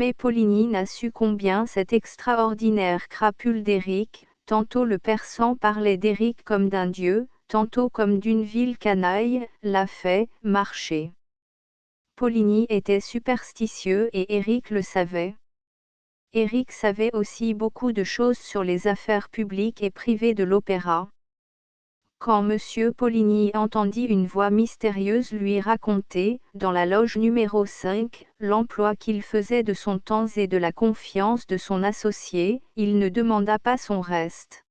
Mais Poligny n'a su combien cet extraordinaire crapule d'Éric, tantôt le persan parlait d'Éric comme d'un dieu, tantôt comme d'une ville canaille, l'a fait marcher. Poligny était superstitieux et Éric le savait. Éric savait aussi beaucoup de choses sur les affaires publiques et privées de l'opéra. Quand M. Poligny entendit une voix mystérieuse lui raconter, dans la loge numéro 5, l'emploi qu'il faisait de son temps et de la confiance de son associé, il ne demanda pas son reste.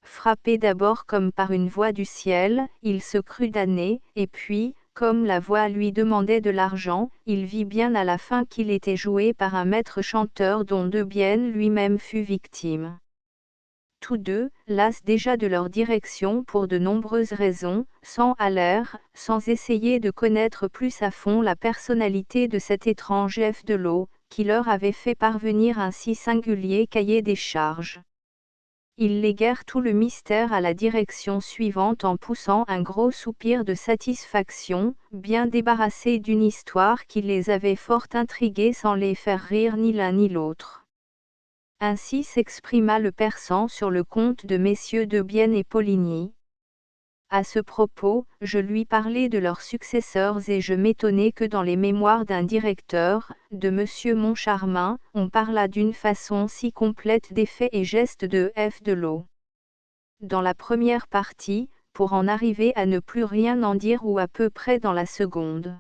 Frappé d'abord comme par une voix du ciel, il se crut damné, et puis, comme la voix lui demandait de l'argent, il vit bien à la fin qu'il était joué par un maître chanteur dont Debienne lui-même fut victime. Tous deux, las déjà de leur direction pour de nombreuses raisons, s'en allèrent, sans essayer de connaître plus à fond la personnalité de cet étrange F. Delot, qui leur avait fait parvenir un si singulier cahier des charges. Ils léguèrent tout le mystère à la direction suivante en poussant un gros soupir de satisfaction, bien débarrassés d'une histoire qui les avait fort intrigués sans les faire rire ni l'un ni l'autre. Ainsi s'exprima le persan sur le compte de messieurs Debienne et Poligny. À ce propos, je lui parlais de leurs successeurs et je m'étonnais que dans les mémoires d'un directeur, de M. Moncharmin, on parlât d'une façon si complète des faits et gestes de F. Delot. Dans la première partie, pour en arriver à ne plus rien en dire ou à peu près dans la seconde.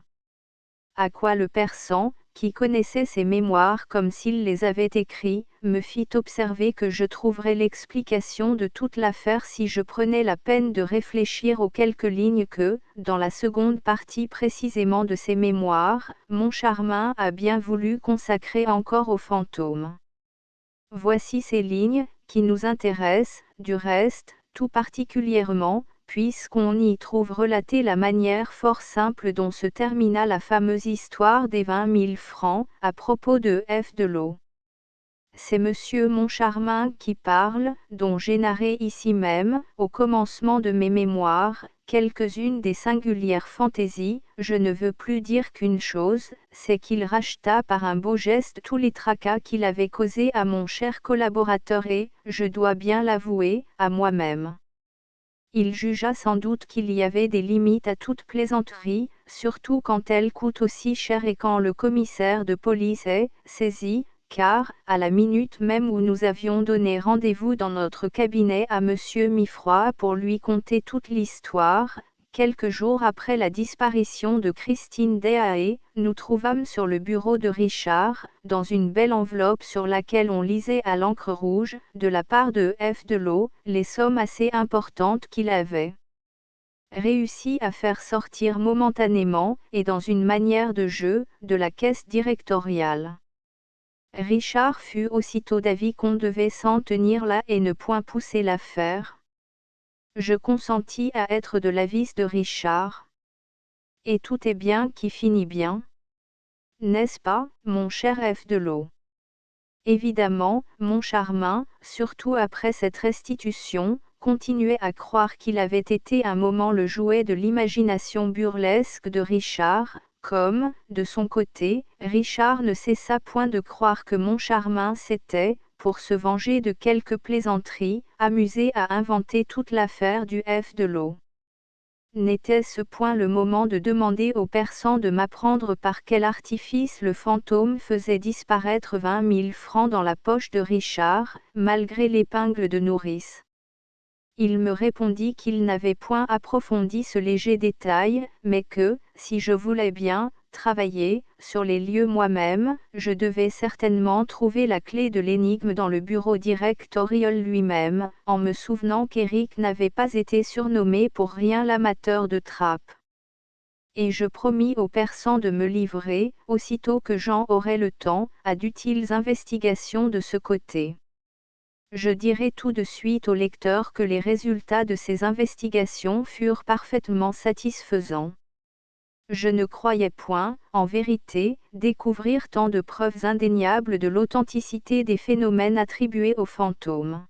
À quoi le persan, qui connaissait ses mémoires comme s'il les avait écrits, me fit observer que je trouverais l'explication de toute l'affaire si je prenais la peine de réfléchir aux quelques lignes que, dans la seconde partie précisément de ses mémoires, Moncharmin a bien voulu consacrer encore aux fantômes. Voici ces lignes, qui nous intéressent, du reste, tout particulièrement, puisqu'on y trouve relatée la manière fort simple dont se termina la fameuse histoire des 20 000 francs, à propos de F. Delot. C'est M. Moncharmin qui parle, dont j'ai narré ici même, au commencement de mes mémoires, quelques-unes des singulières fantaisies. Je ne veux plus dire qu'une chose, c'est qu'il racheta par un beau geste tous les tracas qu'il avait causés à mon cher collaborateur et, je dois bien l'avouer, à moi-même. Il jugea sans doute qu'il y avait des limites à toute plaisanterie, surtout quand elle coûte aussi cher et quand le commissaire de police est saisi, car, à la minute même où nous avions donné rendez-vous dans notre cabinet à M. Mifroid pour lui conter toute l'histoire, quelques jours après la disparition de Christine Deshaies, nous trouvâmes sur le bureau de Richard, dans une belle enveloppe sur laquelle on lisait à l'encre rouge, de la part de F. Delot, les sommes assez importantes qu'il avait réussi à faire sortir momentanément, et dans une manière de jeu, de la caisse directoriale. Richard fut aussitôt d'avis qu'on devait s'en tenir là et ne point pousser l'affaire. Je consentis à être de l'avis de Richard. Et tout est bien qui finit bien. N'est-ce pas, mon cher F. Delot? Évidemment, Moncharmin, surtout après cette restitution, continuait à croire qu'il avait été un moment le jouet de l'imagination burlesque de Richard, comme, de son côté, Richard ne cessa point de croire que Moncharmin s'était, pour se venger de quelques plaisanteries, amusé à inventer toute l'affaire du F. Delot. N'était-ce point le moment de demander au persan de m'apprendre par quel artifice le fantôme faisait disparaître 20 000 francs dans la poche de Richard, malgré l'épingle de nourrice? Il me répondit qu'il n'avait point approfondi ce léger détail, mais que, si je voulais bien travailler sur les lieux moi-même, je devais certainement trouver la clé de l'énigme dans le bureau directorial lui-même, en me souvenant qu'Éric n'avait pas été surnommé pour rien l'amateur de trappes. Et je promis au persan de me livrer, aussitôt que j'en aurais le temps, à d'utiles investigations de ce côté. Je dirai tout de suite au lecteur que les résultats de ces investigations furent parfaitement satisfaisants. Je ne croyais point, en vérité, découvrir tant de preuves indéniables de l'authenticité des phénomènes attribués aux fantômes.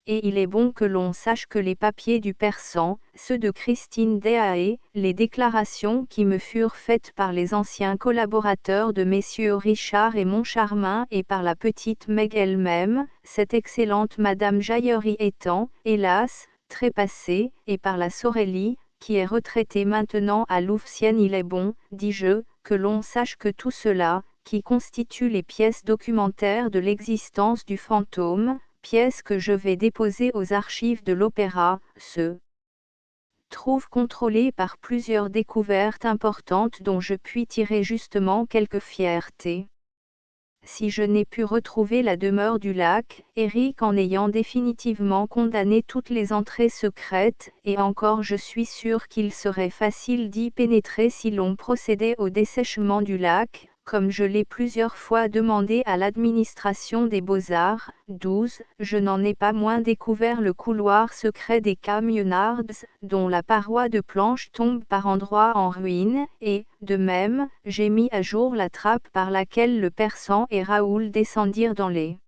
Et il est bon que l'on sache que les papiers du persan, ceux de Christine Daae, les déclarations qui me furent faites par les anciens collaborateurs de messieurs Richard et Moncharmin et par la petite Meg elle-même, cette excellente Madame Jaillerie étant, hélas, trépassée, et par la Sorelli, qui est retraitée maintenant à Louvciennes. Il est bon, dis-je, que l'on sache que tout cela, qui constitue les pièces documentaires de l'existence du fantôme, pièces que je vais déposer aux archives de l'opéra, se trouve contrôlée par plusieurs découvertes importantes dont je puis tirer justement quelque fierté. Si je n'ai pu retrouver la demeure du lac, Eric en ayant définitivement condamné toutes les entrées secrètes, et encore je suis sûr qu'il serait facile d'y pénétrer si l'on procédait au dessèchement du lac, comme je l'ai plusieurs fois demandé à l'administration des Beaux-Arts. 12. Je n'en ai pas moins découvert le couloir secret des Camionards, dont la paroi de planche tombe par endroits en ruine, et, de même, j'ai mis à jour la trappe par laquelle le persan et Raoul descendirent dans les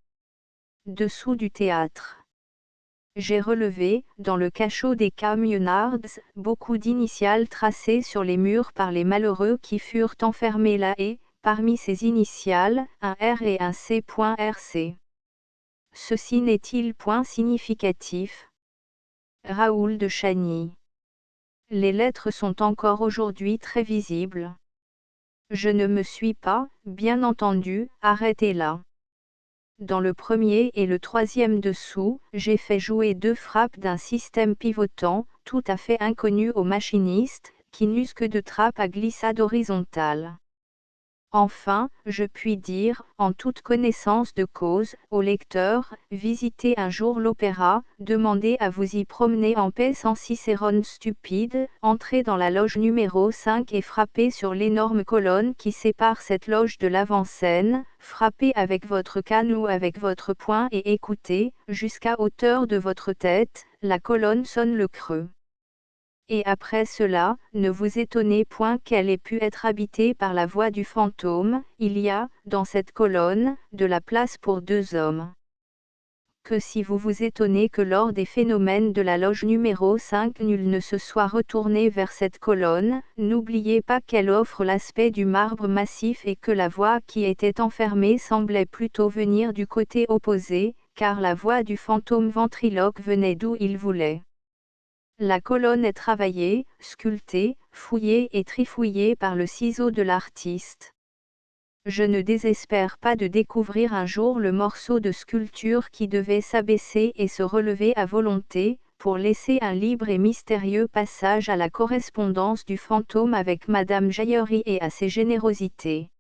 dessous du théâtre. J'ai relevé, dans le cachot des Camionards, beaucoup d'initiales tracées sur les murs par les malheureux qui furent enfermés là et, parmi ces initiales, un R et un C.RC. Ceci n'est-il point significatif? Raoul de Chagny. Les lettres sont encore aujourd'hui très visibles. Je ne me suis pas, bien entendu, arrêté là. Dans le premier et le troisième dessous, j'ai fait jouer 2 frappes d'un système pivotant, tout à fait inconnu aux machinistes, qui n'usent que de trappes à glissade horizontale. Enfin, je puis dire, en toute connaissance de cause, au lecteur, visitez un jour l'opéra, demandez à vous y promener en paix sans Cicérone stupide, entrez dans la loge numéro 5 et frappez sur l'énorme colonne qui sépare cette loge de l'avant-scène, frappez avec votre canne ou avec votre poing et écoutez, jusqu'à hauteur de votre tête, la colonne sonne le creux. Et après cela, ne vous étonnez point qu'elle ait pu être habitée par la voix du fantôme, il y a, dans cette colonne, de la place pour 2 hommes. Que si vous vous étonnez que lors des phénomènes de la loge numéro 5 nul ne se soit retourné vers cette colonne, n'oubliez pas qu'elle offre l'aspect du marbre massif et que la voix qui était enfermée semblait plutôt venir du côté opposé, car la voix du fantôme ventriloque venait d'où il voulait. La colonne est travaillée, sculptée, fouillée et trifouillée par le ciseau de l'artiste. Je ne désespère pas de découvrir un jour le morceau de sculpture qui devait s'abaisser et se relever à volonté, pour laisser un libre et mystérieux passage à la correspondance du fantôme avec Madame Jaillerie et à ses générosités.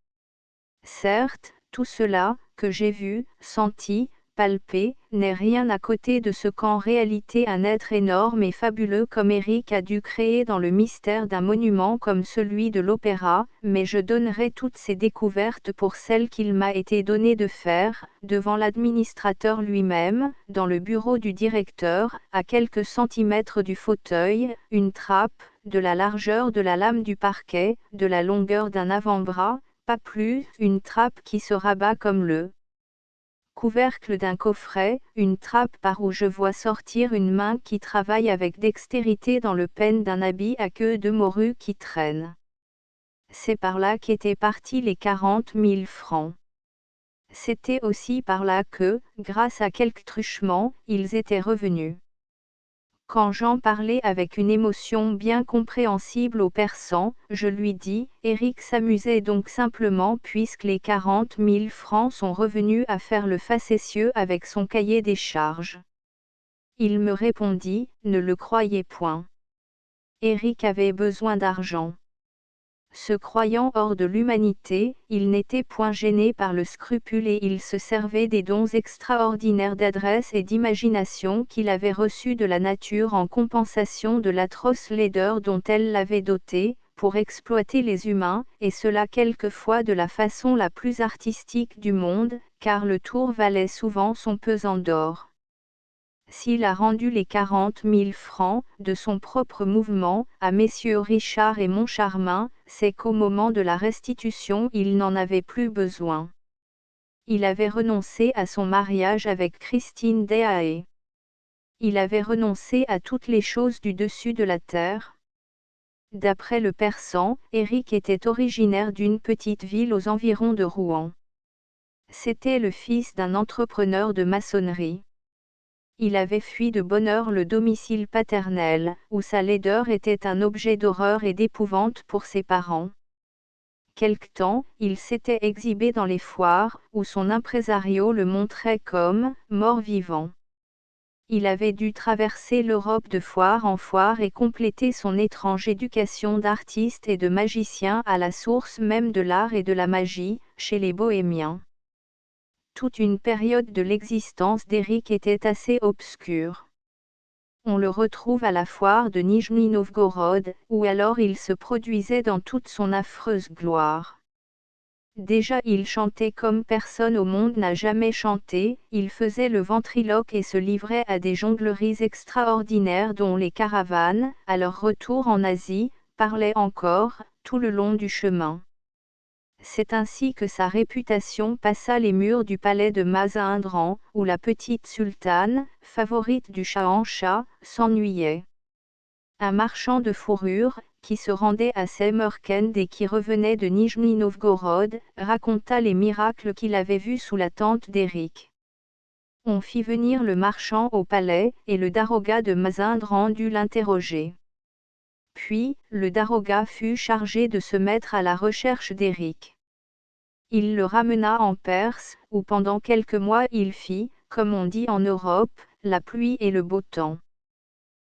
Certes, tout cela, que j'ai vu, senti, palpé, n'est rien à côté de ce qu'en réalité un être énorme et fabuleux comme Eric a dû créer dans le mystère d'un monument comme celui de l'opéra, mais je donnerai toutes ces découvertes pour celles qu'il m'a été donné de faire, devant l'administrateur lui-même, dans le bureau du directeur, à quelques centimètres du fauteuil, une trappe, de la largeur de la lame du parquet, de la longueur d'un avant-bras, pas plus, une trappe qui se rabat comme le couvercle d'un coffret, une trappe par où je vois sortir une main qui travaille avec dextérité dans le pen d'un habit à queue de morue qui traîne. C'est par là qu'étaient partis les 40 000 francs. C'était aussi par là que, grâce à quelques truchements, ils étaient revenus. Quand j'en parlais avec une émotion bien compréhensible au persan, je lui dis, Eric s'amusait donc simplement puisque les 40 000 francs sont revenus à faire le facétieux avec son cahier des charges. Il me répondit, ne le croyez point. Eric avait besoin d'argent. Se croyant hors de l'humanité, il n'était point gêné par le scrupule et il se servait des dons extraordinaires d'adresse et d'imagination qu'il avait reçus de la nature en compensation de l'atroce laideur dont elle l'avait doté, pour exploiter les humains, et cela quelquefois de la façon la plus artistique du monde, car le tour valait souvent son pesant d'or. S'il a rendu les 40 000 francs, de son propre mouvement, à messieurs Richard et Moncharmin, c'est qu'au moment de la restitution il n'en avait plus besoin. Il avait renoncé à son mariage avec Christine Daae. Il avait renoncé à toutes les choses du dessus de la terre. D'après le Persan, Éric était originaire d'une petite ville aux environs de Rouen. C'était le fils d'un entrepreneur de maçonnerie. Il avait fui de bonne heure le domicile paternel, où sa laideur était un objet d'horreur et d'épouvante pour ses parents. Quelque temps, il s'était exhibé dans les foires, où son impresario le montrait comme « mort-vivant ». Il avait dû traverser l'Europe de foire en foire et compléter son étrange éducation d'artiste et de magicien à la source même de l'art et de la magie, chez les Bohémiens. Toute une période de l'existence d'Éric était assez obscure. On le retrouve à la foire de Nijni Novgorod, où alors il se produisait dans toute son affreuse gloire. Déjà il chantait comme personne au monde n'a jamais chanté, il faisait le ventriloque et se livrait à des jongleries extraordinaires dont les caravanes, à leur retour en Asie, parlaient encore, tout le long du chemin. C'est ainsi que sa réputation passa les murs du palais de Mazindran, où la petite sultane, favorite du Shahanshah, s'ennuyait. Un marchand de fourrures, qui se rendait à Samarcande et qui revenait de Nijni Novgorod, raconta les miracles qu'il avait vus sous la tente d'Éric. On fit venir le marchand au palais, et le daroga de Mazindran dut l'interroger. Puis, le daroga fut chargé de se mettre à la recherche d'Éric. Il le ramena en Perse, où pendant quelques mois il fit, comme on dit en Europe, la pluie et le beau temps.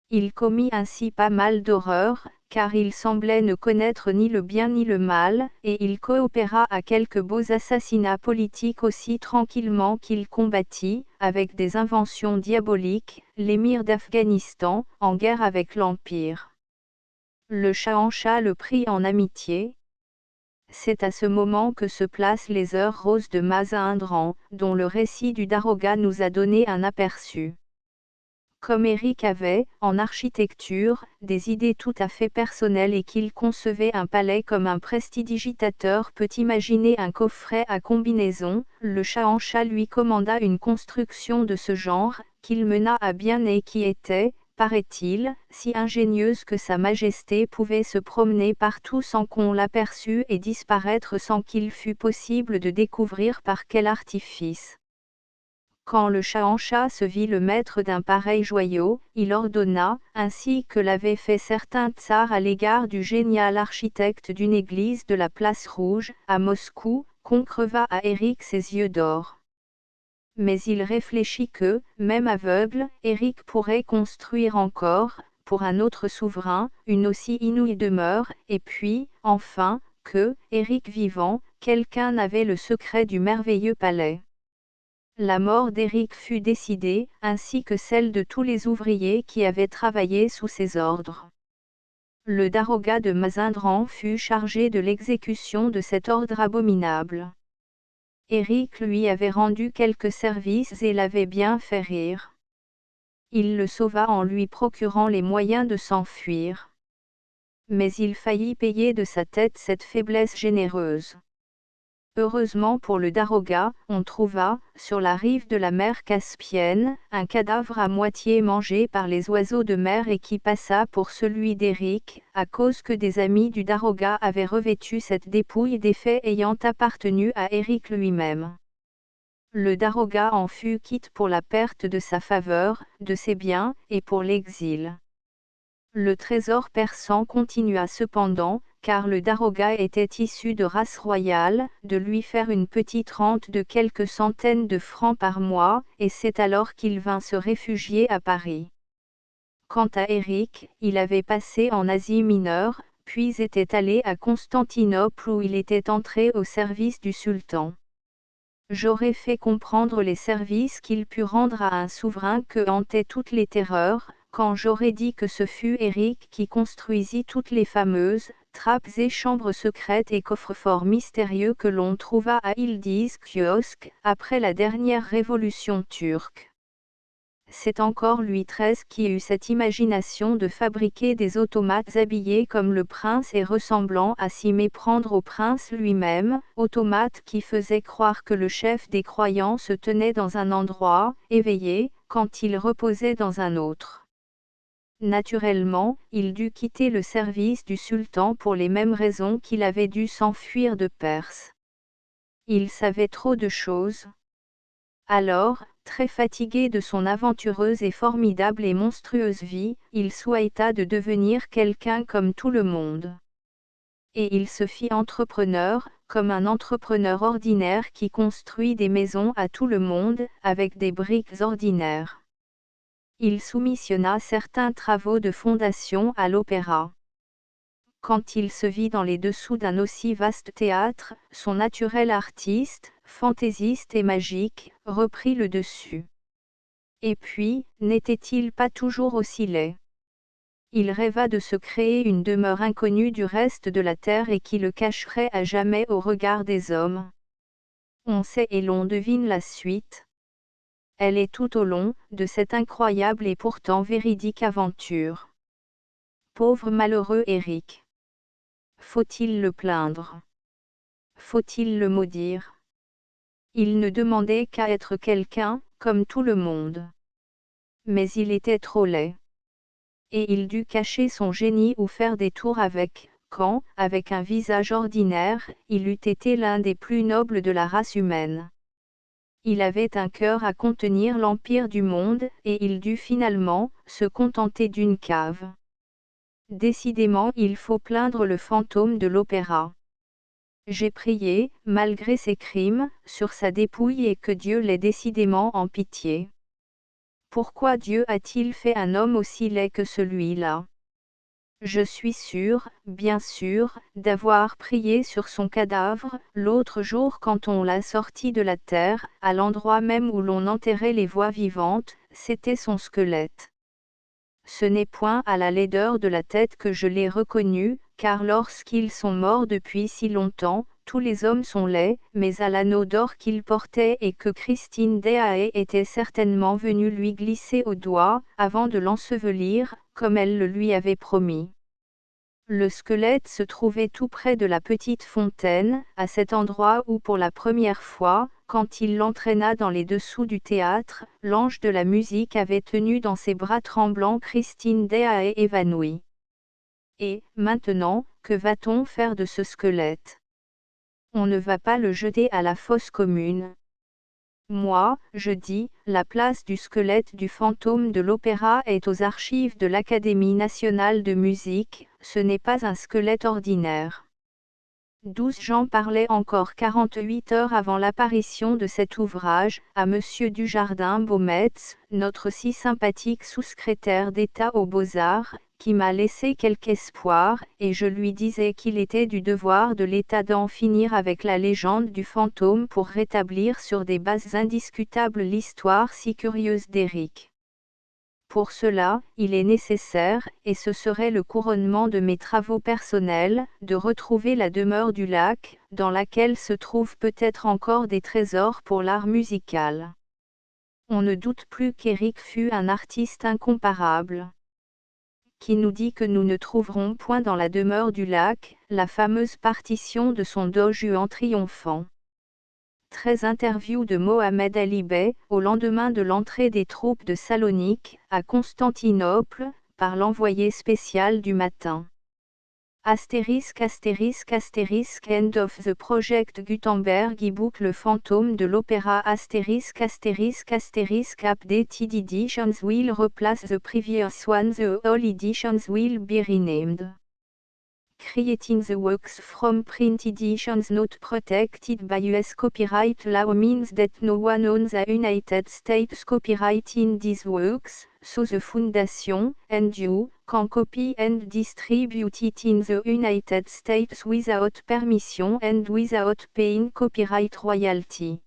Il commit ainsi pas mal d'horreurs, car il semblait ne connaître ni le bien ni le mal, et il coopéra à quelques beaux assassinats politiques aussi tranquillement qu'il combattit, avec des inventions diaboliques, l'émir d'Afghanistan, en guerre avec l'Empire. Le Shahanshah le prit en amitié. C'est à ce moment que se placent les heures roses de Mazindran, dont le récit du daroga nous a donné un aperçu. Comme Éric avait, en architecture, des idées tout à fait personnelles et qu'il concevait un palais comme un prestidigitateur peut imaginer un coffret à combinaison, le Shahanshah lui commanda une construction de ce genre, qu'il mena à bien et qui était, paraît-il, si ingénieuse que Sa Majesté pouvait se promener partout sans qu'on l'aperçût et disparaître sans qu'il fût possible de découvrir par quel artifice. Quand le Shahanshah se vit le maître d'un pareil joyau, il ordonna, ainsi que l'avait fait certain tsars à l'égard du génial architecte d'une église de la Place Rouge, à Moscou, qu'on crevât à Éric ses yeux d'or. Mais il réfléchit que, même aveugle, Éric pourrait construire encore, pour un autre souverain, une aussi inouïe demeure, et puis, enfin, que, Éric vivant, quelqu'un avait le secret du merveilleux palais. La mort d'Éric fut décidée, ainsi que celle de tous les ouvriers qui avaient travaillé sous ses ordres. Le daroga de Mazindran fut chargé de l'exécution de cet ordre abominable. Éric lui avait rendu quelques services et l'avait bien fait rire. Il le sauva en lui procurant les moyens de s'enfuir. Mais il faillit payer de sa tête cette faiblesse généreuse. Heureusement pour le daroga, on trouva, sur la rive de la mer Caspienne, un cadavre à moitié mangé par les oiseaux de mer et qui passa pour celui d'Éric, à cause que des amis du daroga avaient revêtu cette dépouille d'effets ayant appartenu à Éric lui-même. Le daroga en fut quitte pour la perte de sa faveur, de ses biens, et pour l'exil. Le trésor persan continua cependant, car le daroga était issu de race royale, de lui faire une petite rente de quelques centaines de francs par mois, et c'est alors qu'il vint se réfugier à Paris. Quant à Éric, il avait passé en Asie mineure, puis était allé à Constantinople où il était entré au service du sultan. J'aurais fait comprendre les services qu'il put rendre à un souverain que hantaient toutes les terreurs, quand j'aurais dit que ce fut Éric qui construisit toutes les fameuses trappes et chambres secrètes et coffres-forts mystérieux que l'on trouva à Yildiz Kiosk, après la dernière révolution turque. C'est encore Louis XIII qui eut cette imagination de fabriquer des automates habillés comme le prince et ressemblant à s'y méprendre au prince lui-même, automates qui faisaient croire que le chef des croyants se tenait dans un endroit, éveillé, quand il reposait dans un autre. Naturellement, il dut quitter le service du sultan pour les mêmes raisons qu'il avait dû s'enfuir de Perse. Il savait trop de choses. Alors, très fatigué de son aventureuse et formidable et monstrueuse vie, il souhaita de devenir quelqu'un comme tout le monde. Et il se fit entrepreneur, comme un entrepreneur ordinaire qui construit des maisons à tout le monde, avec des briques ordinaires. Il soumissionna certains travaux de fondation à l'opéra. Quand il se vit dans les dessous d'un aussi vaste théâtre, son naturel artiste, fantaisiste et magique, reprit le dessus. Et puis, n'était-il pas toujours aussi laid? Il rêva de se créer une demeure inconnue du reste de la terre et qui le cacherait à jamais au regard des hommes. On sait et l'on devine la suite. Elle est tout au long de cette incroyable et pourtant véridique aventure. Pauvre malheureux Éric. Faut-il le plaindre? Faut-il le maudire? Il ne demandait qu'à être quelqu'un, comme tout le monde. Mais il était trop laid. Et il dut cacher son génie ou faire des tours avec, quand, avec un visage ordinaire, il eût été l'un des plus nobles de la race humaine. Il avait un cœur à contenir l'empire du monde, et il dut finalement se contenter d'une cave. Décidément, il faut plaindre le fantôme de l'opéra. J'ai prié, malgré ses crimes, sur sa dépouille et que Dieu l'ait décidément en pitié. Pourquoi Dieu a-t-il fait un homme aussi laid que celui-là? Je suis sûr, bien sûr, d'avoir prié sur son cadavre, l'autre jour quand on l'a sorti de la terre, à l'endroit même où l'on enterrait les voix vivantes, c'était son squelette. Ce n'est point à la laideur de la tête que je l'ai reconnu, car lorsqu'ils sont morts depuis si longtemps, tous les hommes sont laids, mais à l'anneau d'or qu'il portait et que Christine Daae était certainement venue lui glisser au doigt, avant de l'ensevelir, comme elle le lui avait promis. Le squelette se trouvait tout près de la petite fontaine, à cet endroit où pour la première fois, quand il l'entraîna dans les dessous du théâtre, l'ange de la musique avait tenu dans ses bras tremblants Christine Daae évanouie. Et, maintenant, que va-t-on faire de ce squelette? On ne va pas le jeter à la fosse commune. Moi, je dis, la place du squelette du fantôme de l'opéra est aux archives de l'Académie nationale de musique, ce n'est pas un squelette ordinaire. 12 gens parlaient encore 48 heures avant l'apparition de cet ouvrage, à Monsieur Dujardin-Beaumetz, notre si sympathique sous-secrétaire d'État aux Beaux-Arts, qui m'a laissé quelque espoir, et je lui disais qu'il était du devoir de l'État d'en finir avec la légende du fantôme pour rétablir sur des bases indiscutables l'histoire si curieuse d'Éric. Pour cela, il est nécessaire, et ce serait le couronnement de mes travaux personnels, de retrouver la demeure du lac, dans laquelle se trouvent peut-être encore des trésors pour l'art musical. On ne doute plus qu'Éric fut un artiste incomparable. Qui nous dit que nous ne trouverons point dans la demeure du lac, la fameuse partition de son Don Juan triomphant. 13 interview de Mohamed Ali Bey, au lendemain de l'entrée des troupes de Salonique, à Constantinople, par l'envoyé spécial du matin. Astérisque astérisque astérisque End of the Project Gutenberg e-book Le fantôme de l'opéra astérisque astérisque astérisque Updated editions will replace the previous one. The all editions will be renamed. Creating the works from print editions not protected by US copyright law means that no one owns the United States copyright in these works, so the Foundation, and you, can copy and distribute it in the United States without permission and without paying copyright royalty.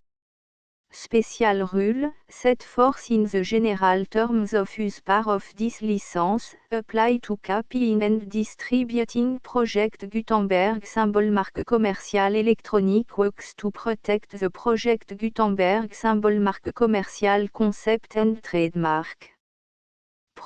Special rule, set forth in the general terms of use part of this license, apply to copying and distributing Project Gutenberg symbol marque commercial electronic works to protect the Project Gutenberg symbol marque commercial concept and trademark.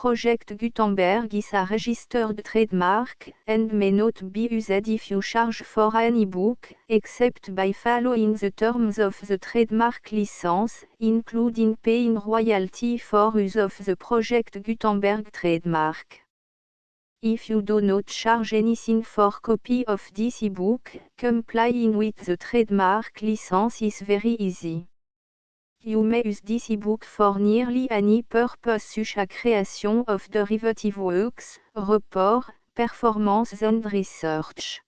Project Gutenberg is a registered trademark, and may not be used if you charge for any book, except by following the terms of the trademark license, including paying royalty for use of the Project Gutenberg trademark. If you do not charge anything for copy of this ebook, complying with the trademark license is very easy. You may use this ebook for nearly any purpose such as creation of derivative works, report, performance and research.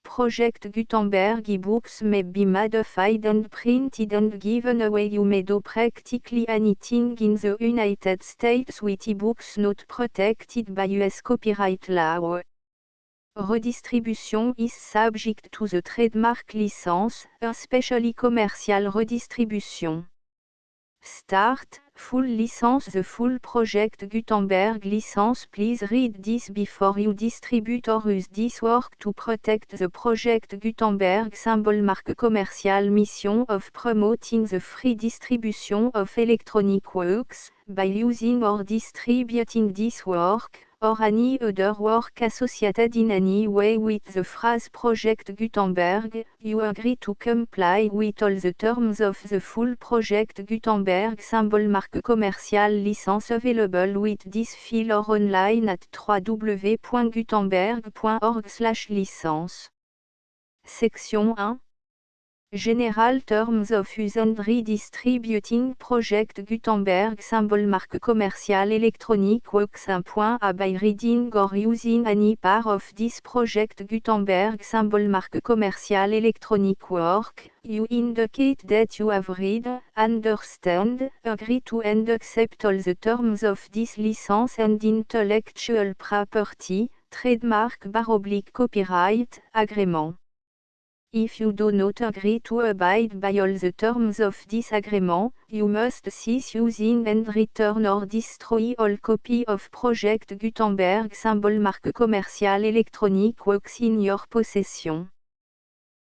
Project Gutenberg ebooks may be modified and printed and given away. You may do practically anything in the United States with ebooks not protected by US copyright law. Redistribution is subject to the trademark license, especially commercial redistribution. Start, full license. The full Project Gutenberg license. Please read this before you distribute or use this work to protect the Project Gutenberg symbol mark. Commercial mission of promoting the free distribution of electronic works, by using or distributing this work, or any other work associated in any way with the phrase Project Gutenberg. You agree to comply with all the terms of the full Project Gutenberg symbol mark commercial license available with this file or online at www.gutenberg.org/licence. Section 1. General Terms of Use and Redistributing Project Gutenberg symbol mark commercial electronic works. 1.a By reading or using any part of this Project Gutenberg symbol mark commercial electronic work, you indicate that you have read, understand, agree to and accept all the terms of this license and intellectual property, trademark/copyright, agreement. If you do not agree to abide by all the terms of this agreement, you must cease using and return or destroy all copy of Project Gutenberg symbol mark commercial electronic works in your possession.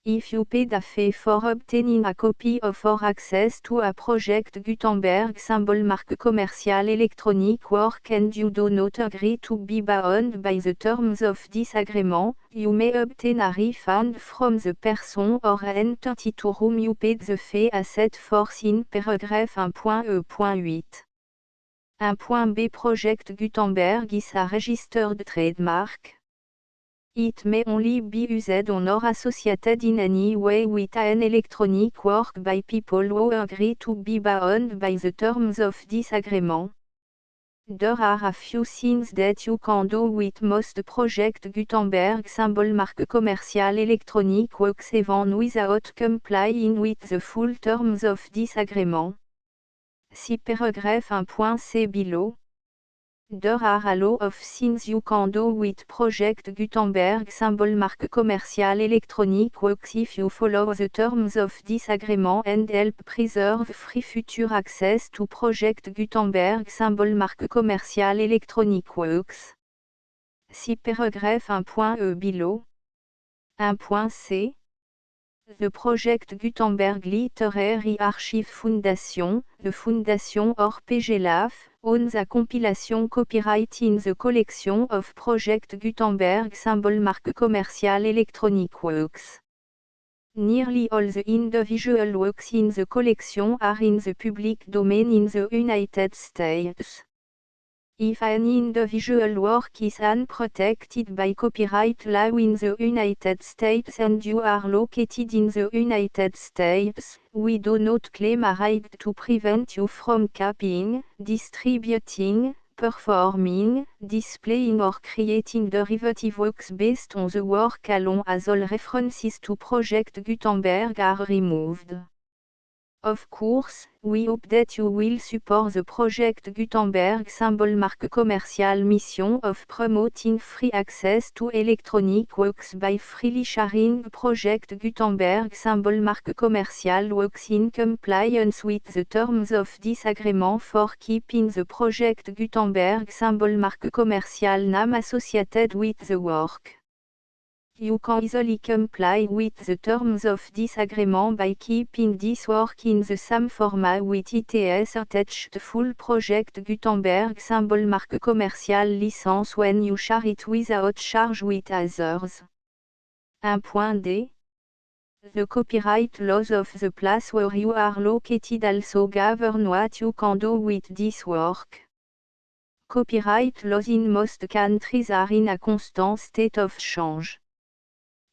If you paid a fee for obtaining a copy of or access to a Project Gutenberg symbol mark commercial electronic work and you do not agree to be bound by the terms of this agreement, you may obtain a refund from the person or entity to whom you paid the fee as set forth in paragraph 1.e.8. 1.b Project Gutenberg is a registered trademark. It may only be used on or associated in any way with an electronic work by people who agree to be bound by the terms of this agreement. There are a few things that you can do with most Project Gutenberg symbol mark commercial electronic works even without complying with the full terms of this agreement. See paragraph 1.c below. There are a lot of things you can do with Project Gutenberg symbol mark commercial electronic works if you follow the terms of this agreement and help preserve free future access to Project Gutenberg symbol mark commercial electronic works. See paragraph 1.e below. 1.c. The Project Gutenberg Literary Archive Foundation, the Foundation or PGLAF, owns a compilation copyright in the collection of Project Gutenberg symbol mark commercial electronic works. Nearly all the individual works in the collection are in the public domain in the United States. If an individual work is unprotected by copyright law in the United States and you are located in the United States, we do not claim a right to prevent you from copying, distributing, performing, displaying or creating derivative works based on the work alone as all references to Project Gutenberg are removed. Of course, we hope that you will support the Project Gutenberg symbol mark commercial mission of promoting free access to electronic works by freely sharing Project Gutenberg symbol mark commercial works in compliance with the terms of this agreement for keeping the Project Gutenberg symbol mark commercial name associated with the work. You can easily comply with the terms of this agreement by keeping this work in the same format with its attached full project Gutenberg symbol marque commerciale licence when you share it without charge with others. 1.d. The copyright laws of the place where you are located also govern what you can do with this work. Copyright laws in most countries are in a constant state of change.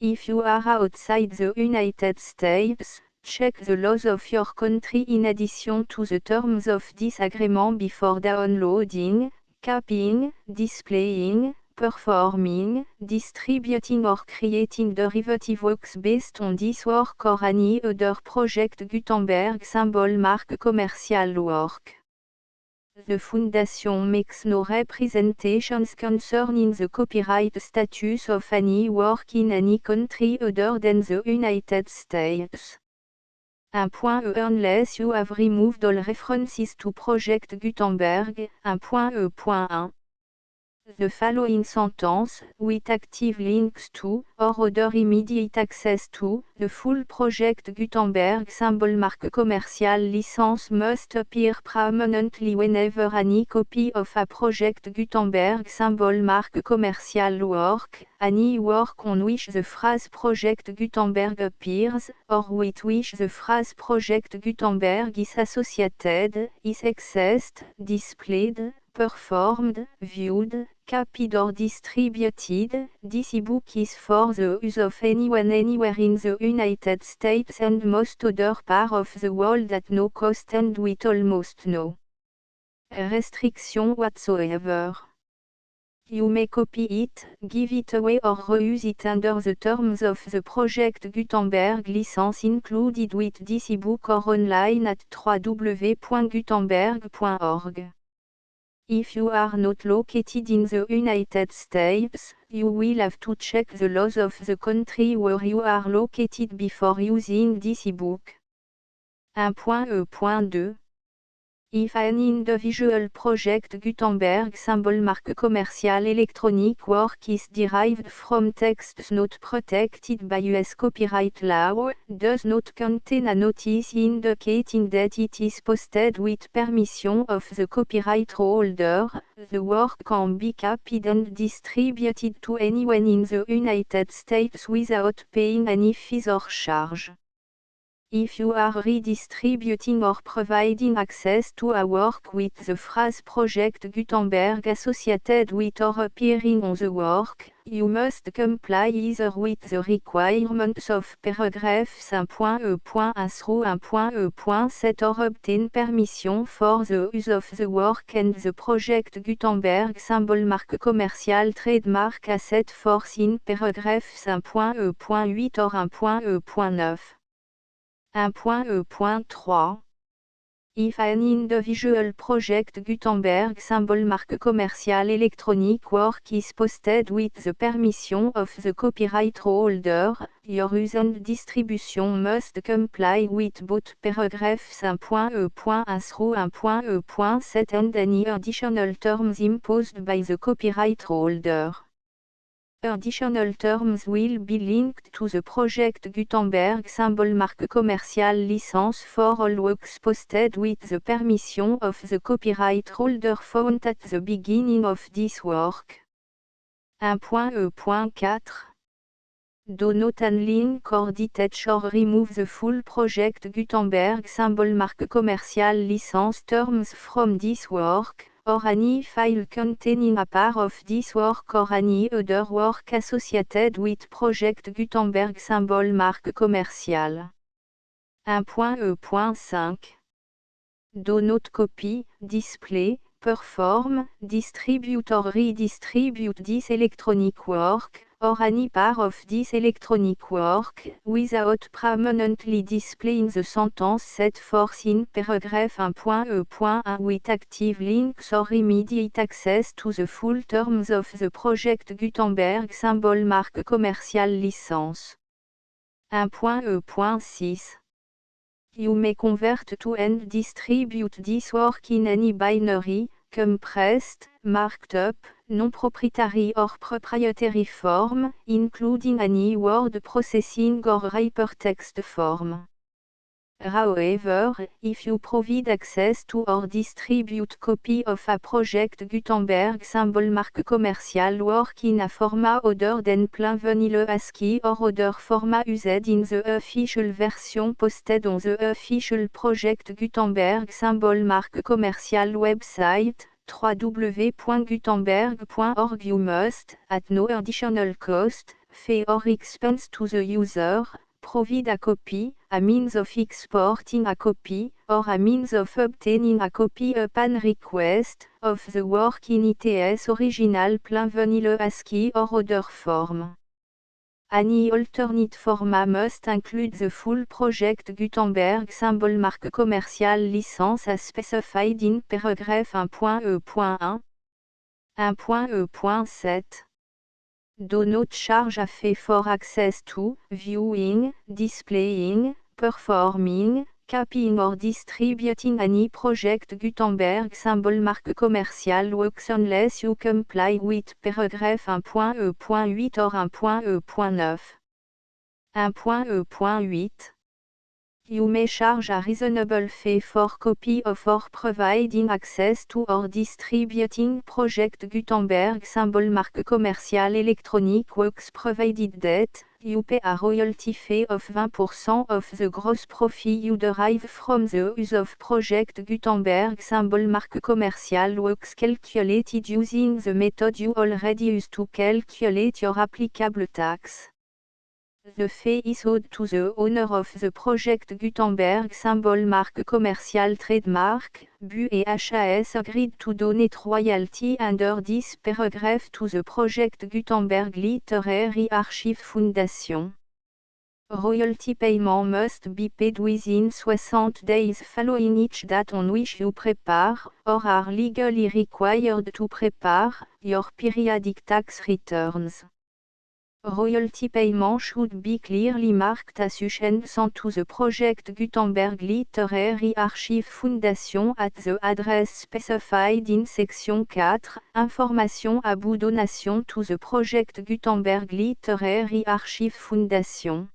If you are outside the United States, check the laws of your country in addition to the terms of this agreement before downloading, copying, displaying, performing, distributing or creating derivative works based on this work or any other project Gutenberg symbol marque commercial work. The Foundation makes no representations concerning the copyright status of any work in any country other than the United States. 1.e Unless you have removed all references to Project Gutenberg. 1.e.1 The following sentence, with active links to, or other immediate access to, the full Project Gutenberg symbol marque commercial license must appear prominently whenever any copy of a Project Gutenberg symbol marque commercial work, any work on which the phrase Project Gutenberg appears, or with which the phrase Project Gutenberg is associated, is accessed, displayed, performed, viewed, copied or distributed. This ebook is for the use of anyone anywhere in the United States and most other parts of the world at no cost and with almost no restriction whatsoever. You may copy it, give it away or reuse it under the terms of the Project Gutenberg license included with this ebook or online at www.gutenberg.org. If you are not located in the United States, you will have to check the laws of the country where you are located before using this ebook. 1.e.2 If an individual Project Gutenberg symbol marque commercial electronic work is derived from texts not protected by US copyright law, does not contain a notice indicating that it is posted with permission of the copyright holder, the work can be copied and distributed to anyone in the United States without paying any fees or charge. If you are redistributing or providing access to a work with the phrase Project Gutenberg associated with or appearing on the work, you must comply either with the requirements of paragraphs 1.e.1 through 1.e.7 or obtain permission for the use of the work and the Project Gutenberg symbol marque commercial trademark as set forth in paragraphs 1.e.8 or 1.e.9. 1.e.3 If an individual Project Gutenberg symbol marque commercial electronic work is posted with the permission of the copyright holder, your use and distribution must comply with both paragraphs 1.e.1 through 1.e.7 and any additional terms imposed by the copyright holder. Additional terms will be linked to the Project Gutenberg symbol marque commercial license for all works posted with the permission of the copyright holder found at the beginning of this work. 1.e.4 Do not unlink or detach or remove the full Project Gutenberg symbol marque commercial license terms from this work, or any file containing a part of this work or any other work associated with Project Gutenberg symbol marque commercial. 1.e.5 Do not copy, display, perform, distribute or redistribute this electronic work, or any part of this electronic work, without permanently displaying the sentence set forth in paragraph 1.e.1 with active links or immediate access to the full terms of the Project Gutenberg symbol marque commercial license. 1.e.6 You may convert to and distribute this work in any binary, compressed, marked up, non-proprietary or proprietary form, including any word processing or hypertext form. However, if you provide access to or distribute copy of a project Gutenberg symbol mark commercial work in a format other than plain vanilla ASCII or other format used in the official version posted on the official project Gutenberg symbol mark commercial website, www.gutenberg.org, you must, at no additional cost, fee or expense to the user, provide a copy, a means of exporting a copy, or a means of obtaining a copy upon request, of the work in its original plain vanilla ASCII or other form. Any alternate format must include the full project Gutenberg symbol mark commercial license as specified in paragraph 1.e.1. 1.e.7. Do not charge a fee for access to, viewing, displaying, performing, copying or distributing any project Gutenberg symbol mark commercial works unless you comply with paragraph 1.e.8 or 1.e.9. 1.e.8. You may charge a reasonable fee for copy of or providing access to or distributing project Gutenberg symbol mark commercial electronic works provided that you pay a royalty fee of 20% of the gross profit you derive from the use of project Gutenberg symbol mark commercial works calculated using the method you already use to calculate your applicable tax. The fee is owed to the owner of the project Gutenberg symbol mark commercial trademark, BU et HAS agreed to donate royalty under this paragraph to the project Gutenberg Literary Archive Foundation. Royalty payment must be paid within 60 days following each date on which you prepare, or are legally required to prepare, your periodic tax returns. Royalty payment should be clearly marked assumptions to the project Gutenberg Literary Archive Foundation at the address specified in section 4, information about donation to the project Gutenberg Literary Archive Foundation.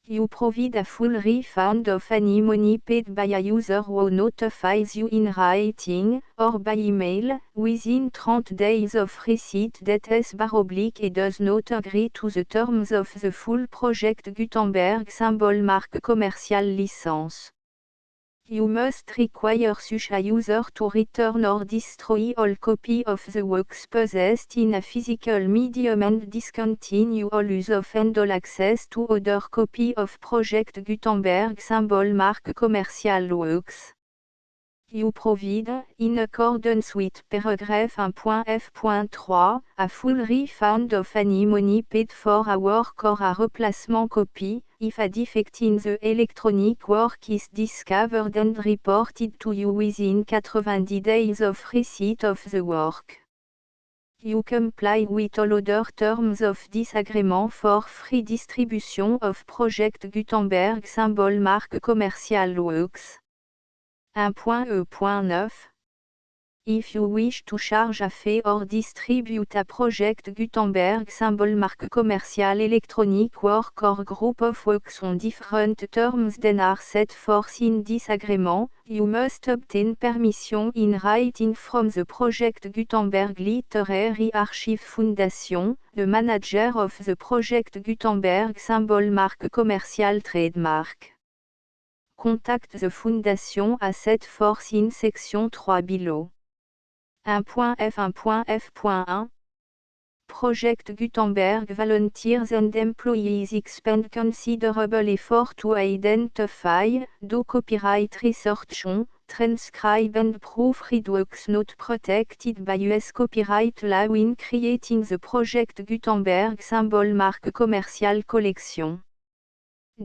You provide a full refund of any money paid by a user who notifies you in writing, or by email, within 30 days of receipt that // does not agree to the terms of the full project Gutenberg symbol mark commercial license. You must require such a user to return or destroy all copy of the works possessed in a physical medium and discontinue all use of and all access to other copy of project Gutenberg symbol mark commercial works. You provide, in accordance with paragraph 1.f.3, a full refund of any money paid for a work or a replacement copy, if a defect in the electronic work is discovered and reported to you within 90 days of receipt of the work. You comply with all other terms of this agreement for free distribution of project Gutenberg symbol mark commercial works. 1.e.9. If you wish to charge a fee or distribute a project Gutenberg symbol mark commercial electronic work or group of works on different terms than are set forth in this agreement, you must obtain permission in writing from the project Gutenberg Literary Archive Foundation, the manager of the project Gutenberg symbol mark commercial trademark. Contact the Foundation as set forth in section 3 below. 1.f.1.f.1 Project Gutenberg volunteers and employees expend considerable effort to identify, do copyright research on, transcribe and proofread works not protected by US copyright law in creating the project Gutenberg symbol mark commercial collection.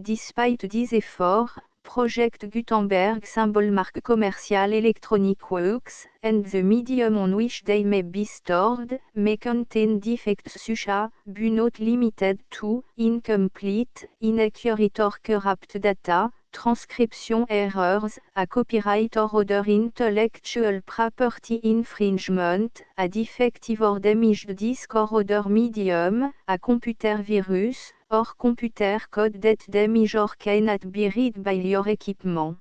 Despite these efforts, Project Gutenberg symbol mark commercial electronic works, and the medium on which they may be stored, may contain defects such as, but not limited to, incomplete, inaccurate or corrupt data, transcription errors, a copyright or other intellectual property infringement, a defective or damaged disk or other medium, a computer virus, or computer code that damage or cannot be read by your equipment.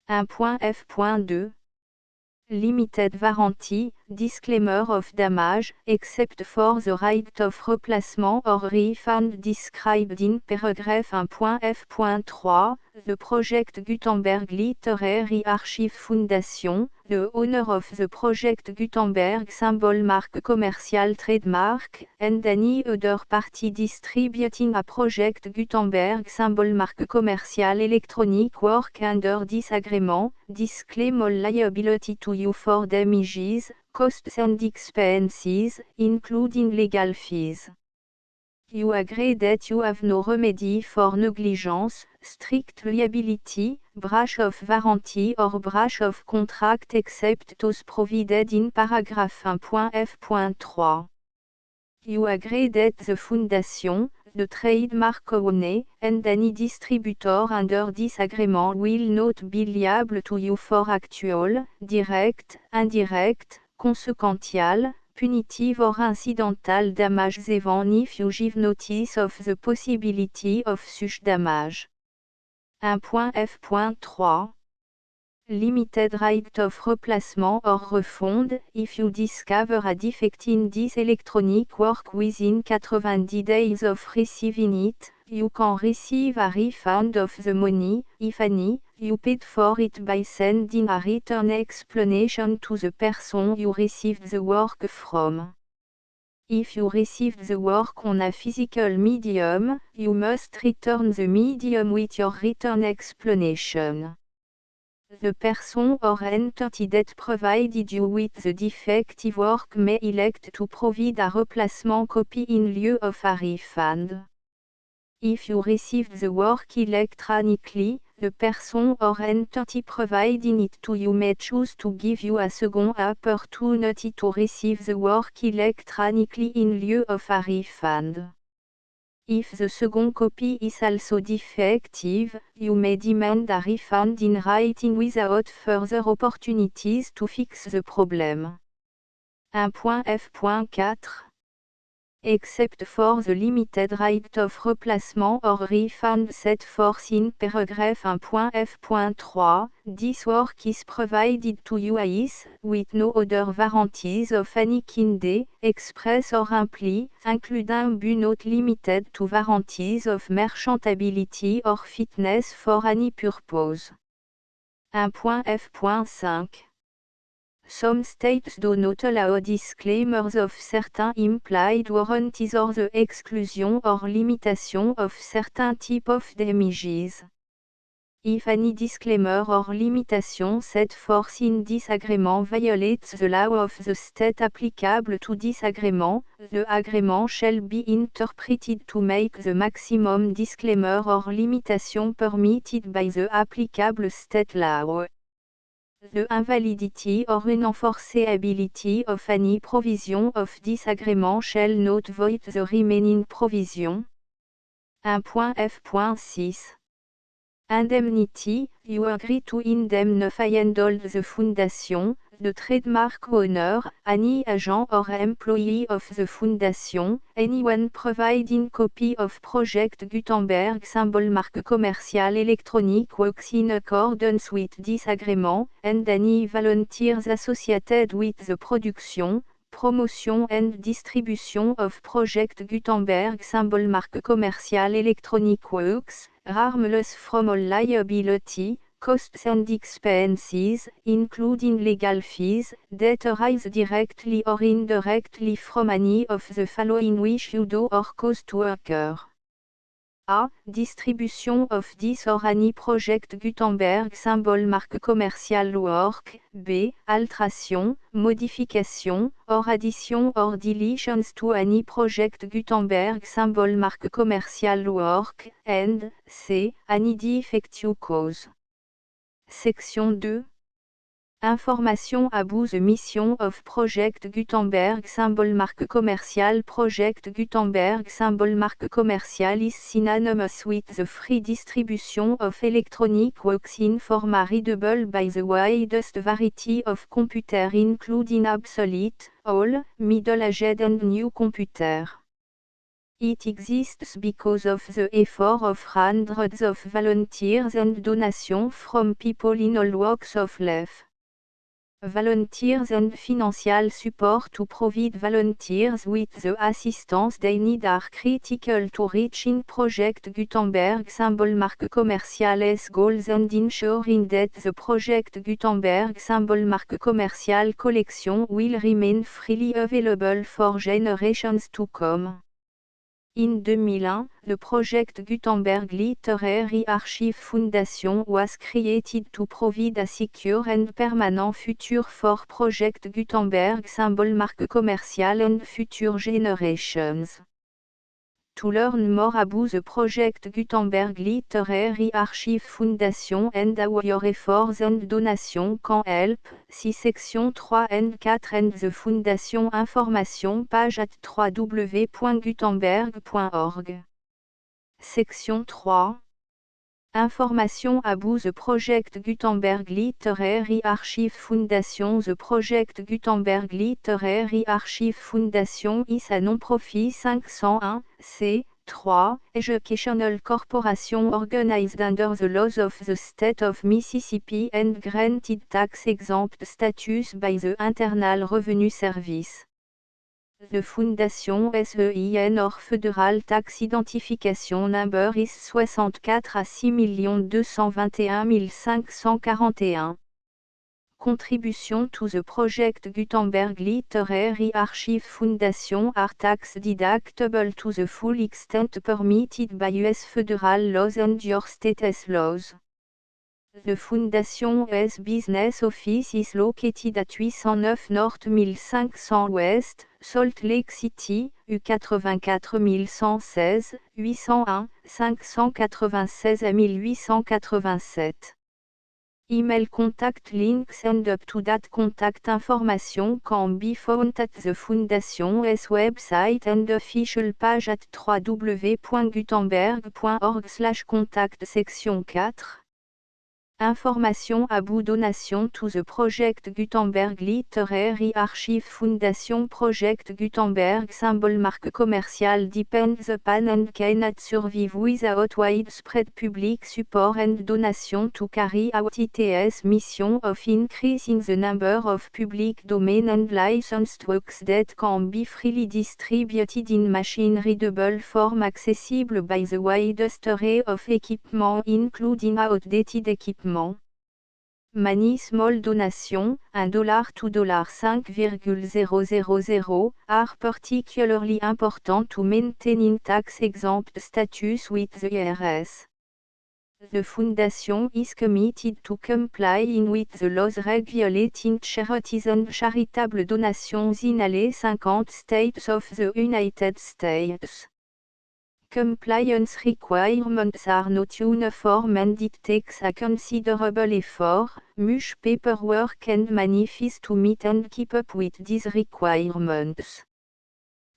1.f.2 Limited warranty, disclaimer of damage, except for the right of replacement or refund described in paragraph 1.f.3, the Project Gutenberg Literary Archive Foundation, the owner of the Project Gutenberg symbol mark commercial trademark, and any other party distributing a Project Gutenberg symbol mark commercial electronic work under this agreement, disclaim all liability to you for damages, costs and expenses, including legal fees. You agree that you have no remedy for negligence, strict liability, breach of warranty or breach of contract except those provided in paragraph 1.f.3. You agree that the Foundation, the trademark owner, and any distributor under this agreement will not be liable to you for actual, direct, indirect, consequential, punitive or incidental damages even if you give notice of the possibility of such damage. 1.f.3 Limited right of replacement or refund, if you discover a defect in this electronic work within 90 days of receiving it, you can receive a refund of the money, if any, you paid for it by sending a written explanation to the person you received the work from. If you received the work on a physical medium, you must return the medium with your written explanation. The person or entity that provided you with the defective work may elect to provide a replacement copy in lieu of a refund. If you received the work electronically, the person or entity providing it to you may choose to give you a second opportunity to receive the work electronically in lieu of a refund. If the second copy is also defective, you may demand a refund in writing without further opportunities to fix the problem. 1.f.4 Except for the limited right of replacement or refund set forth in paragraph 1.f.3, this work is provided to you as, with no other warranties of any kind, express or implied, including but not limited to warranties of merchantability or fitness for any purpose. 1.f.5 Some states do not allow disclaimers of certain implied warranties or the exclusion or limitation of certain type of damages. If any disclaimer or limitation set forth in this agreement violates the law of the state applicable to this agreement, the agreement shall be interpreted to make the maximum disclaimer or limitation permitted by the applicable state law. The invalidity or unenforceability of any provision of this agreement shall not void the remaining provision. 1.f.6 Indemnity, you agree to indemnify and hold the Foundation, the trademark owner, any agent or employee of the Foundation, anyone providing copy of Project Gutenberg symbol mark commercial electronic works in accordance with this agreement, and any volunteers associated with the production, promotion and distribution of Project Gutenberg symbol mark commercial electronic works, harmless from all liability, costs and expenses, including legal fees, that arise directly or indirectly from any of the following which you do or cause to occur. A. Distribution of this or any Project Gutenberg symbol mark commercial work. B. Alteration, modification, or addition or deletions to any Project Gutenberg symbol mark commercial work. And C. Any defect you cause. Section 2. Information about the mission of Project Gutenberg symbol marque commerciale. Project Gutenberg symbol marque commerciale is synonymous with the free distribution of electronic works in format readable by the widest variety of computer including obsolete, old, middle-aged and new computer. It exists because of the effort of hundreds of volunteers and donations from people in all walks of life. Volunteers and financial support to provide volunteers with the assistance they need are critical to reaching Project Gutenberg symbol marque commerciale's goals and ensuring that the Project Gutenberg symbol marque commercial collection will remain freely available for generations to come. In 2001, the Project Gutenberg Literary Archive Foundation was created to provide a secure and permanent future for Project Gutenberg symbol marque commercial and future generations. To learn more about the Project Gutenberg Literary Archive Foundation and how your efforts and donations can help, see section 3 and 4 and the Foundation information page at www.gutenberg.org. Section 3. Information about the Project Gutenberg Literary Archive Foundation. The Project Gutenberg Literary Archive Foundation is a non-profit 501(c)(3) educational corporation organized under the laws of the state of Mississippi and granted tax-exempt status by the Internal Revenue Service. The Fondation SEIN or Federal Tax Identification Number is 64 à 6 221 541. Contribution to the Project Gutenberg Literary Archive Foundation are tax deductible to the full extent permitted by U.S. federal laws and your state's laws. The Foundation's business office is located at 809 North 1500 West, Salt Lake City, U84 116, 801, 596 à 1887. Email contact links and up-to-date contact information can be found at the Foundation's website and official page at www.gutenberg.org/contact. Section 4. Information about donation to the Project Gutenberg Literary Archive Foundation. Project Gutenberg symbol marque commercial depends upon and cannot survive without widespread public support and donation to carry out its mission of increasing the number of public domain and licensed works that can be freely distributed in machine-readable form accessible by the widest array of equipment including outdated equipment. Many small donations, $1 to $5,000, are particularly important to maintaining tax-exempt status with the IRS. The Foundation is committed to complying with the laws regulating charities and charitable donations in all 50 states of the United States. Compliance requirements are not uniform and it takes a considerable effort, much paperwork and money fees to meet and keep up with these requirements.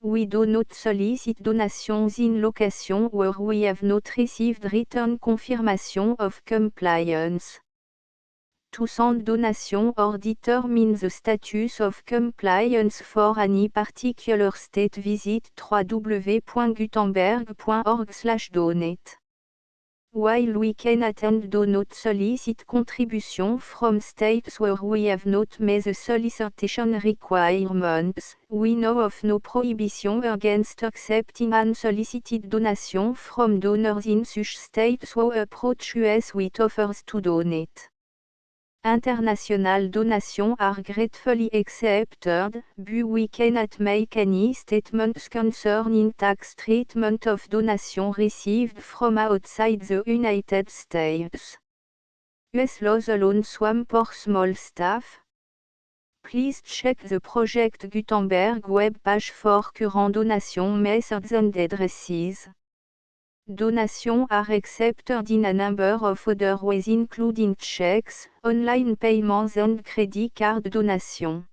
We do not solicit donations in locations where we have not received written confirmation of compliance. To send donation or determine the status of compliance for any particular state, visit www.gutenberg.org/donate. While we cannot and do not solicit contribution from states where we have not met the solicitation requirements, we know of no prohibition against accepting unsolicited donation from donors in such states who approach us with offers to donate. International donations are gratefully accepted, but we cannot make any statements concerning tax treatment of donations received from outside the United States. US laws alone swam for small staff. Please check the Project Gutenberg web page for current donation methods and addresses. Donation are accepted in a number of other ways including checks, online payments and credit card donation.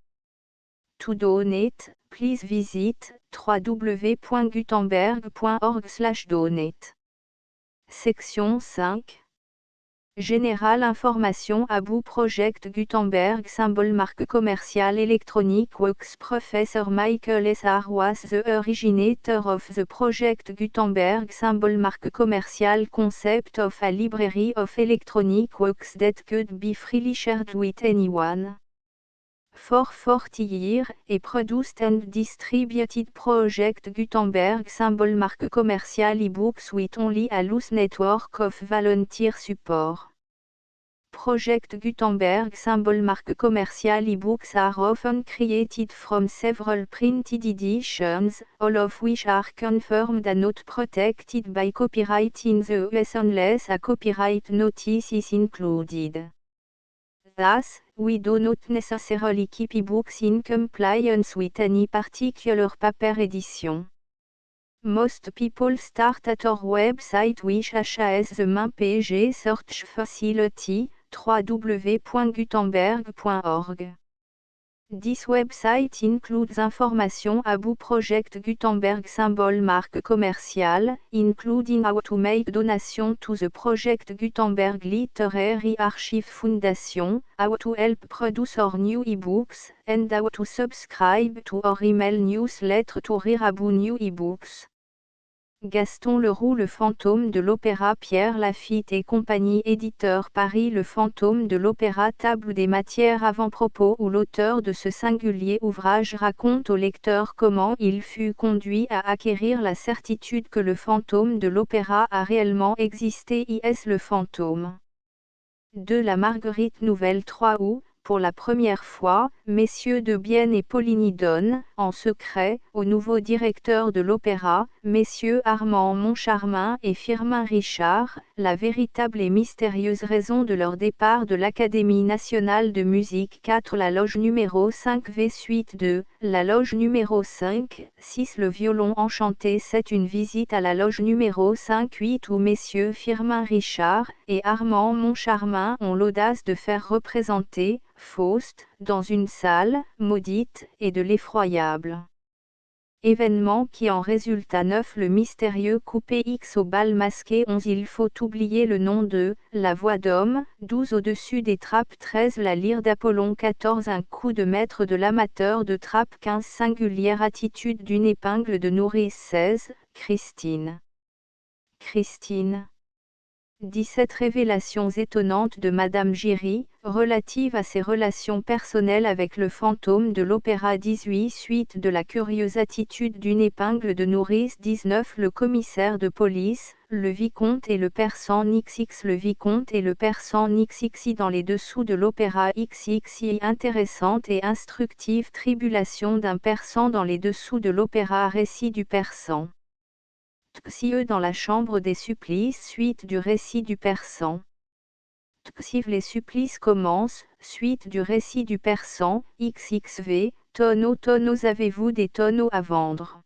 To donate, please visit www.gutenberg.org/donate. Section 5. Générale information about Project Gutenberg symbol marque commerciale électronique Works Professor Michael S.R. was the originator of the Project Gutenberg symbol marque commerciale concept of a library of electronic works that could be freely shared with anyone. For 40 years, a produced and distributed Project Gutenberg symbol marque commerciale e-books with only a loose network of volunteer support. Project Gutenberg symbol marque commerciale e-books are often created from several printed editions, all of which are confirmed and not protected by copyright in the US unless a copyright notice is included. Thus, we do not necessarily keep e-books in compliance with any particular paper edition. Most people start at our website which has the main page search facility, www.gutenberg.org. This website includes information about Project Gutenberg symbol marque commerciale, including how to make donation to the Project Gutenberg Literary Archive Foundation, how to help produce our new ebooks, and how to subscribe to our email newsletter to read about new ebooks. Gaston Leroux Le Fantôme de l'Opéra Pierre Lafitte et compagnie éditeur Paris Le Fantôme de l'Opéra Table des matières avant-propos où l'auteur de ce singulier ouvrage raconte au lecteur comment il fut conduit à acquérir la certitude que le fantôme de l'opéra a réellement existé. Is le fantôme de la Marguerite Nouvelle 3 août. Pour la première fois, messieurs de Bienne et Poligny donnent, en secret, au nouveau directeur de l'opéra, messieurs Armand Moncharmin et Firmin Richard, la véritable et mystérieuse raison de leur départ de l'Académie nationale de musique 4. La loge numéro 5V suite 2, la loge numéro 5, 6 le violon enchanté 7 une visite à la loge numéro 5-8 où messieurs Firmin Richard et Armand Moncharmin ont l'audace de faire représenter Faust, dans une salle, maudite, et de l'effroyable événement qui en résulta 9 le mystérieux coupé X au bal masqué 11 il faut oublier le nom de, la voix d'homme, 12 au-dessus des trappes 13 la lyre d'Apollon 14 un coup de maître de l'amateur de trappe 15 singulière attitude d'une épingle de nourrice 16, Christine. 17 révélations étonnantes de Madame Giry, relatives à ses relations personnelles avec le fantôme de l'opéra 18 suite de la curieuse attitude d'une épingle de nourrice 19 le commissaire de police, le vicomte et le persan XX le vicomte et le persan XXI dans les dessous de l'opéra XXI intéressante et instructive tribulation d'un persan dans les dessous de l'opéra récit du persan. Tpsieux dans la chambre des supplices suite du récit du persan. Tpsiv les supplices commencent, suite du récit du persan, XXV, tonneaux avez-vous des tonneaux à vendre?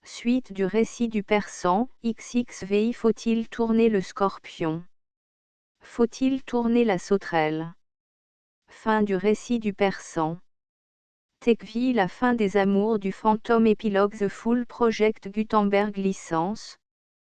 Suite du récit du persan, XXV faut-il tourner le scorpion? Faut-il tourner la sauterelle? Fin du récit du persan. Tecvi la fin des amours du fantôme épilogue The Full Project Gutenberg licence.